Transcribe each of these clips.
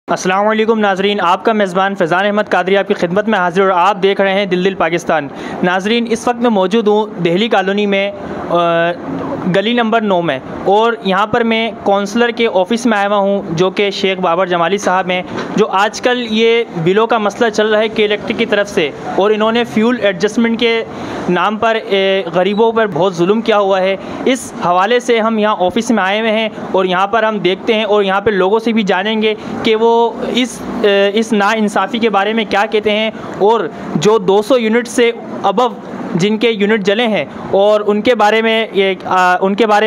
अस्सलाम वालेकुम नाजरीन, आपका मेज़बान फैज़ान अहमद कादरी आपकी खिदमत में हाजिर और आप देख रहे हैं दिल पाकिस्तान। नाजरीन, इस वक्त मैं मौजूद हूँ दिल्ली कॉलोनी में गली नंबर 9 में, और यहाँ पर मैं काउंसलर के ऑफ़िस में आया हुआ हूँ जो कि शेख बाबर जमाली साहब हैं, जो आजकल ये बिलों का मसला चल रहा है के इलेक्ट्रिक की तरफ से, और इन्होंने फ्यूल एडजस्टमेंट के नाम पर गरीबों पर बहुत जुल्म किया हुआ है। इस हवाले से हम यहाँ ऑफ़िस में आए हुए हैं और यहाँ पर हम देखते हैं और यहाँ पर लोगों से भी जानेंगे कि वो इस नाइंसाफ़ी के बारे में क्या कहते हैं, और जो 200 यूनिट से अबव जिनके यूनिट जले हैं और उनके बारे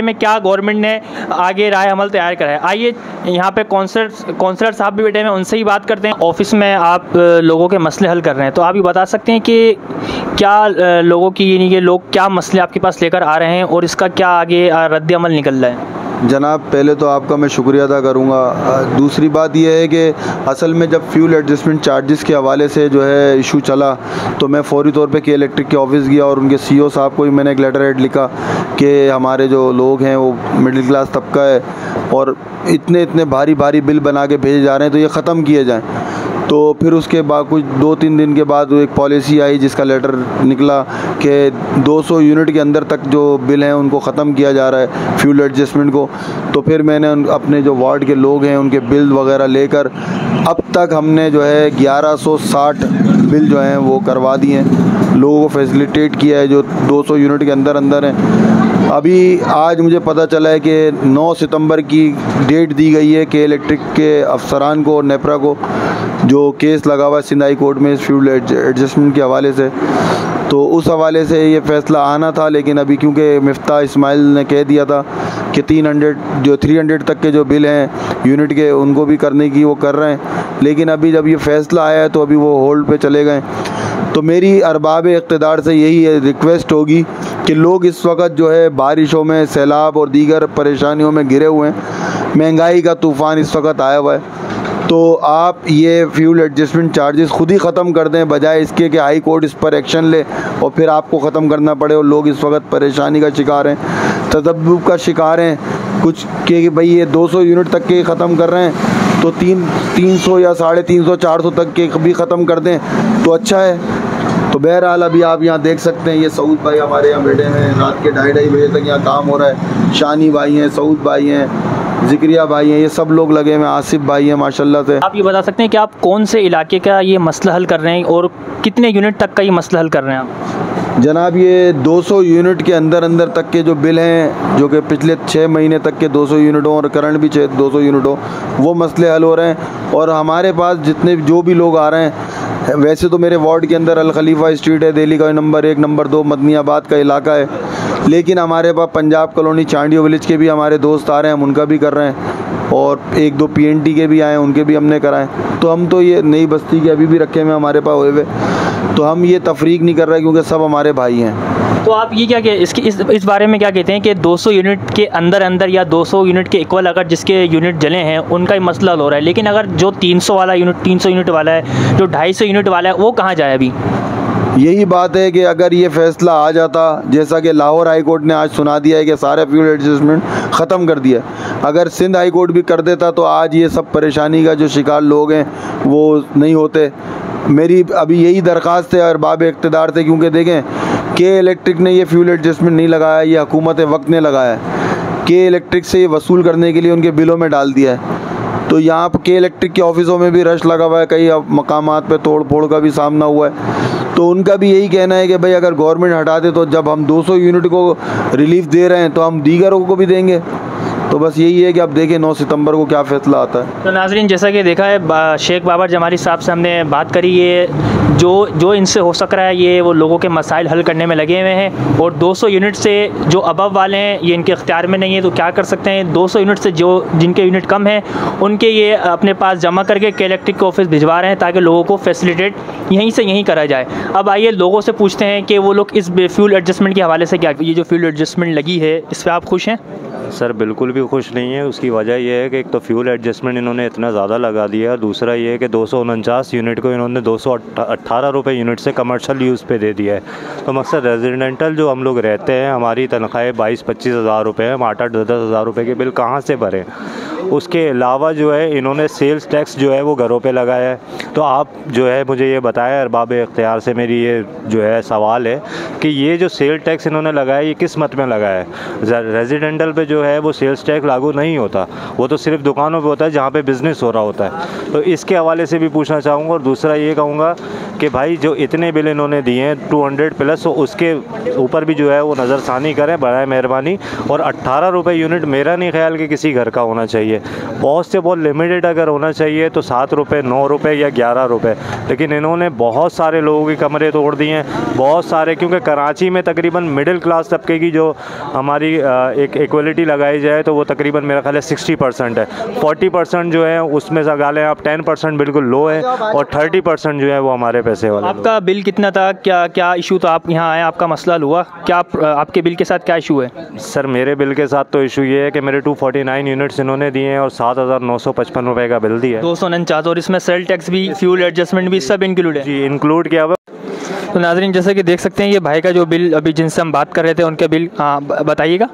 में क्या गवर्नमेंट ने आगे राय अमल तैयार करा है। आइए यहाँ पे काउंसलर साहब भी बैठे हैं, उनसे ही बात करते हैं। ऑफिस में आप लोगों के मसले हल कर रहे हैं, तो आप ये बता सकते हैं कि क्या लोगों की यानी कि लोग क्या मसले आपके पास लेकर आ रहे हैं और इसका क्या आगे रद्द अमल निकल रहा है? जनाब, पहले तो आपका मैं शुक्रिया अदा करूँगा। दूसरी बात यह है कि असल में जब फ्यूल एडजस्टमेंट चार्जेस के हवाले से जो है इशू चला, तो मैं फौरी तौर पे के इलेक्ट्रिक के ऑफ़िस गया और उनके सीईओ साहब को भी मैंने एक लेटर हेड लिखा कि हमारे जो लोग हैं वो मिडिल क्लास तबका है और इतने इतने भारी भारी बिल बना के भेजे जा रहे हैं, तो ये ख़त्म किए जाएँ। तो फिर उसके बाद कुछ 2-3 दिन के बाद एक पॉलिसी आई जिसका लेटर निकला कि 200 यूनिट के अंदर तक जो बिल हैं उनको ख़त्म किया जा रहा है फ्यूल एडजस्टमेंट को। तो फिर मैंने अपने जो वार्ड के लोग हैं उनके बिल वगैरह लेकर अब तक हमने जो है 1160 बिल जो हैं वो करवा दिए हैं, लोगों को फैसिलिटेट किया है जो 200 यूनिट के अंदर हैं। अभी आज मुझे पता चला है कि 9 सितंबर की डेट दी गई है कि इलेक्ट्रिक के अफसरान को और नेपरा को जो केस लगा हुआ है सिंध हाई कोर्ट में इस फ्यूल एडजस्टमेंट के हवाले से, तो उस हवाले से ये फ़ैसला आना था। लेकिन अभी क्योंकि मिफ्ता इस्माइल ने कह दिया था कि 300 तक के जो बिल हैं यूनिट के उनको भी करने की वो कर रहे हैं, लेकिन अभी जब ये फ़ैसला आया है तो अभी वो होल्ड पे चले गए। तो मेरी अरबाब इक़्तिदार से यही रिक्वेस्ट होगी कि लोग इस वक्त जो है बारिशों में, सैलाब और दीगर परेशानियों में घिरे हुए हैं, महंगाई का तूफ़ान इस वक्त आया हुआ है, तो आप ये फ्यूल एडजस्टमेंट चार्जेस खुद ही ख़त्म कर दें, बजाय इसके कि हाई कोर्ट इस पर एक्शन ले और फिर आपको ख़त्म करना पड़े। और लोग इस वक्त परेशानी का शिकार हैं, तदब्बुब का शिकार हैं कुछ कि भाई ये 200 यूनिट तक के ख़त्म कर रहे हैं, तो 300 या 350, 400 तक के भी ख़त्म कर दें तो अच्छा है। तो बहरहाल अभी आप यहाँ देख सकते हैं ये सऊद भाई हमारे यहाँ बैठे हैं, रात के 2:30 बजे तक यहाँ काम हो रहा है। शानी भाई हैं, सऊद भाई हैं, ज़िक्रिया भाई हैं, ये सब लोग लगे हुए हैं, आसिफ भाई हैं माशाल्लाह से। आप ये बता सकते हैं कि आप कौन से इलाके का ये मसला हल कर रहे हैं और कितने यूनिट तक का ये मसला हल कर रहे हैं आप? जनाब, ये 200 यूनिट के अंदर तक के जो बिल हैं, जो कि पिछले 6 महीने तक के 200 यूनिट हों और करंट भी 200 यूनिट हो, वो मसले हल हो रहे हैं। और हमारे पास जितने जो भी लोग आ रहे हैं, वैसे तो मेरे वार्ड के अंदर अल खलीफा स्ट्रीट है, दिल्ली का नंबर 1, नंबर 2 मदनियाबाद का इलाका है, लेकिन हमारे पास पंजाब कॉलोनी चांडियो विलेज के भी हमारे दोस्त आ रहे हैं, हम उनका भी कर रहे हैं, और 1-2 PNT के भी आए हैं, उनके भी हमने कराएं। तो हम तो ये नई बस्ती के अभी भी रखे हुए हमारे पास हुए, तो हम ये तफरीक नहीं कर रहे क्योंकि सब हमारे भाई हैं। तो आप ये क्या इस बारे में क्या कहते हैं कि 200 यूनिट के अंदर या 200 यूनिट के इक्वल अगर जिसके यूनिट जले हैं उनका ही मसला हो रहा है, लेकिन अगर जो 300 यूनिट वाला है, जो 250 यूनिट वाला है, वो कहाँ जाए अभी? यही बात है कि अगर ये फ़ैसला आ जाता, जैसा कि लाहौर हाई कोर्ट ने आज सुना दिया है कि सारे फ्यूल एडजस्टमेंट ख़त्म कर दिया, अगर सिंध हाई कोर्ट भी कर देता तो आज ये सब परेशानी का जो शिकार लोग हैं वो नहीं होते। मेरी अभी यही दरख्वास्त है अरबाब इक़्तिदार से, क्योंकि देखें के इलेक्ट्रिक ने ये फ्यूल एडजस्टमेंट नहीं लगाया, ये हुकूमत वक्त ने लगाया है। के इलेक्ट्रिक से ये वसूल करने के लिए उनके बिलों में डाल दिया है। तो यहाँ पर के इलेक्ट्रिक के ऑफ़िसों में भी रश लगा हुआ है, कई मकामात पे तोड़ फोड़ का भी सामना हुआ है। तो उनका भी यही कहना है कि भाई अगर गवर्नमेंट हटा दे तो जब हम 200 यूनिट को रिलीफ दे रहे हैं तो हम दीगरों को भी देंगे। तो बस यही है कि अब देखें 9 सितंबर को क्या फ़ैसला आता है। तो नाज़रीन, जैसा कि देखा है शेख बाबर जमाली साहब से हमने बात करी, ये जो इनसे हो सक रहा है ये वो लोगों के मसाइल हल करने में लगे हुए हैं, और 200 यूनिट से जो अबव वाले हैं ये इनके इख्तियार में नहीं है, तो क्या कर सकते हैं, 200 यूनिट से जिनके यूनिट कम हैं उनके ये अपने पास जमा करके के इलेक्ट्रिक के ऑफिस भिजवा रहे हैं ताकि लोगों को फैसिलिटेट यहीं करा जाए। अब आइए लोगों से पूछते हैं कि वो लोग इस फ्यूल एडजस्टमेंट के हवाले से क्या, ये जो फ्यूल एडजस्टमेंट लगी है इस पर आप खुश हैं? सर बिल्कुल भी खुश नहीं है। उसकी वजह यह है कि एक तो फ्यूल एडजस्टमेंट इन्होंने इतना ज़्यादा लगा दिया है, दूसरा ये है कि 249 यूनिट को इन्होंने 218 रुपये यूनिट से कमर्शियल यूज़ पे दे दिया है। तो मकसद रेजिडेंटल जो हम लोग रहते हैं, हमारी तनख्वाहें 22-25 हज़ार रुपये हैं, हम 8-10 हज़ार रुपये के बिल कहाँ से भरें। उसके अलावा जो है इन्होंने सेल्स टैक्स जो है वो घरों पे लगाया है। तो आप जो है मुझे ये बताएं, अरबाब इख्तियार से मेरी ये जो है सवाल है कि ये जो सेल टैक्स इन्होंने लगाया ये किस मत में लगाया है? रेजिडेंटल पे जो है वो सेल्स टैक्स लागू नहीं होता, वो तो सिर्फ दुकानों पे होता है जहाँ पे बिज़नेस हो रहा होता है। तो इसके हवाले से भी पूछना चाहूँगा। और दूसरा ये कहूँगा कि भाई जो इतने बिल इन्होंने दिए हैं 200 प्लस, तो उसके ऊपर भी जो है वो नज़रसानी करें बराए मेहरबानी। और 18 रुपये यूनिट मेरा नहीं ख्याल कि किसी घर का होना चाहिए, बहुत से बहुत लिमिटेड अगर होना चाहिए तो 7 रुपये 9 रुपये या 11 रुपये। लेकिन इन्होंने बहुत सारे लोगों के कमरे तोड़ दिए हैं, बहुत सारे, क्योंकि कराची में तकरीबन मिडिल क्लास तबके की जो हमारी एक इक्वलिटी लगाई जाए तो वो तकरीबन मेरा ख्याल है 60% है। 40% जो है उसमें से गाले आप 10% बिल्कुल लो है और 30% जो है वो हमारे पैसे वाले। आपका बिल कितना था? क्या इशू था? आप यहाँ आए, आपका मसला हुआ क्या? आपके बिल के साथ क्या इशू है? सर मेरे बिल के साथ तो इशू ये है कि मेरे 249 यूनिट्स इन्होंने दिए हैं और 7,955 रुपये का बिल दिया है। 249, और इसमें सेल टैक्स भी, फ्यूल एडजस्टमेंट भी सब इंक्लूड है? जी इंक्लूड किया हुआ। तो नाज़रीन जैसे कि देख सकते हैं ये भाई का जो बिल अभी जिनसे हम बात कर रहे थे उनके बिल बताइएगा।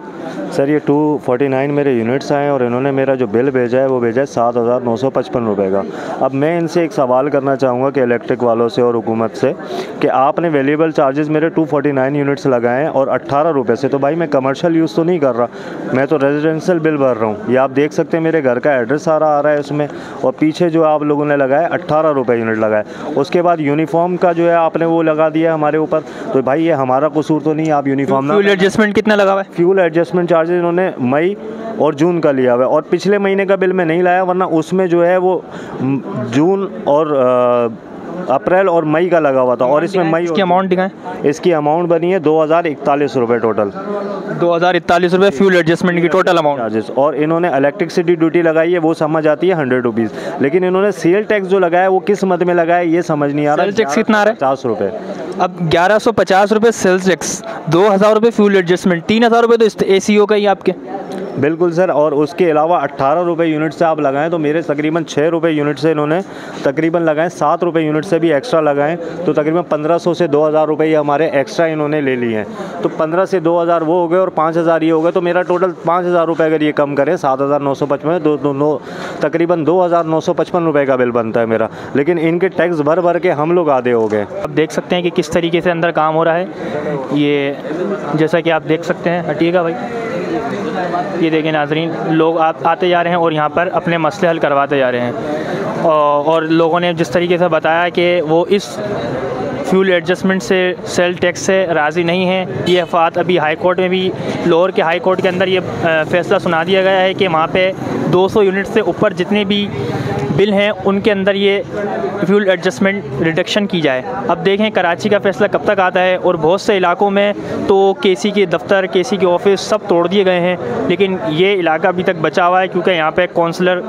सर ये 249 मेरे यूनिट्स आए और इन्होंने मेरा जो बिल भेजा है वो भेजा है 7,955 रुपये का। अब मैं इनसे एक सवाल करना चाहूँगा कि इलेक्ट्रिक वालों से और हुकूमत से कि आपने वेरिएबल चार्जेस मेरे 249 यूनिट्स लगाए हैं और 18 रुपये से, तो भाई मैं कमर्शियल यूज़ तो नहीं कर रहा, मैं तो रेजिडेंशियल बिल भर रहा हूँ। ये आप देख सकते हैं मेरे घर का एड्रेस सारा आ रहा है उसमें, और पीछे जो आप लोगों ने लगाया 18 रुपये यूनिट लगाए। उसके बाद यूनिफॉर्म का जो है आपने वो लगा दिया हमारे ऊपर, तो भाई ये हमारा कसूर तो नहीं, आप यूनिफॉर्म। फ्यूल एडजस्टमेंट कितना लगा हुआ है? फ्यूल एडजस्टमेंट चार्जेस इन्होंने मई और जून का लिया हुआ है, और पिछले महीने का बिल मैं नहीं लाया, वरना उसमें जो है वो जून और अप्रैल और मई का लगा हुआ था। और इसमें मई इसकी अमाउंट दिखाएं। इसकी अमाउंट बनी है 2,041 रुपये टोटल। 2,041 रुपये फ्यूल एडजस्टमेंट की टोटल अमाउंट चार्जेस। और इन्होंने इलेक्ट्रिसिटी ड्यूटी लगाई है वो समझ आती है 100 रुपीज़, लेकिन इन्होंने सेल टैक्स जो लगाया वो किस मद में लगाया ये समझ नहीं आ रहा। सेल टैक्स कितना आ रहा है? 50 रुपये। अब 1150 रुपये सेल्स टैक्स, 2,000 रुपये फ्यूल एडजस्टमेंट, 3,000 रुपये तो ACO का ही आपके। बिल्कुल सर, और उसके अलावा 18 रुपये यूनिट से आप लगाएं तो मेरे तकरीबन 6 रुपये यूनिट से इन्होंने तकरीबन लगाएं, 7 रुपये यूनिट से भी एक्स्ट्रा लगाएं तो तकरीबन 1500 से 2,000 रुपये हमारे एक्स्ट्रा इन्होंने ले लिए हैं। तो 15 से 2,000 वो हो गए और 5,000 ये हो गए, तो मेरा टोटल 5,000 रुपये अगर ये कम करें 7,955 तकरीबन 2,955 रुपये का बिल बनता है मेरा। लेकिन इनके टैक्स भर भर के हम लोग आधे हो गए। अब देख सकते हैं कि किस तरीके से अंदर काम हो रहा है। ये जैसा कि आप देख सकते हैं, हटिएगा भाई, ये देखें नाजरीन, लोग आते जा रहे हैं और यहाँ पर अपने मसले हल करवाते जा रहे हैं। और लोगों ने जिस तरीके से बताया कि वो इस फ्यूल एडजस्टमेंट से, सेल टैक्स से राज़ी नहीं हैं। ये अफवात अभी हाई कोर्ट में भी, लाहौर के हाई कोर्ट के अंदर ये फ़ैसला सुना दिया गया है कि वहाँ पे 200 यूनिट से ऊपर जितने भी बिल हैं उनके अंदर ये फ्यूल एडजस्टमेंट रिडक्शन की जाए। अब देखें कराची का फ़ैसला कब तक आता है। और बहुत से इलाकों में तो KC के दफ्तर, KC के ऑफिस सब तोड़ दिए गए हैं, लेकिन ये इलाका अभी तक बचा हुआ है क्योंकि यहाँ पे कौंसलर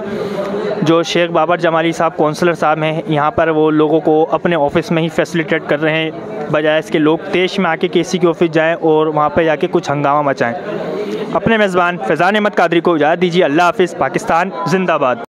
जो शेख बाबर जमाली साहब कौंसलर साहब हैं, यहाँ पर वो लोगों को अपने ऑफिस में ही फैसिलिटेट कर रहे हैं, बजाय इसके लोग तेश में आके KC के ऑफिस जाएँ और वहाँ पर जाके कुछ हंगामा मचाएँ। अपने मेज़बान फैज़ान अहमद कादरी को इजाज़त दीजिए। अल्लाह हाफ़िज़। पाकिस्तान जिंदाबाद।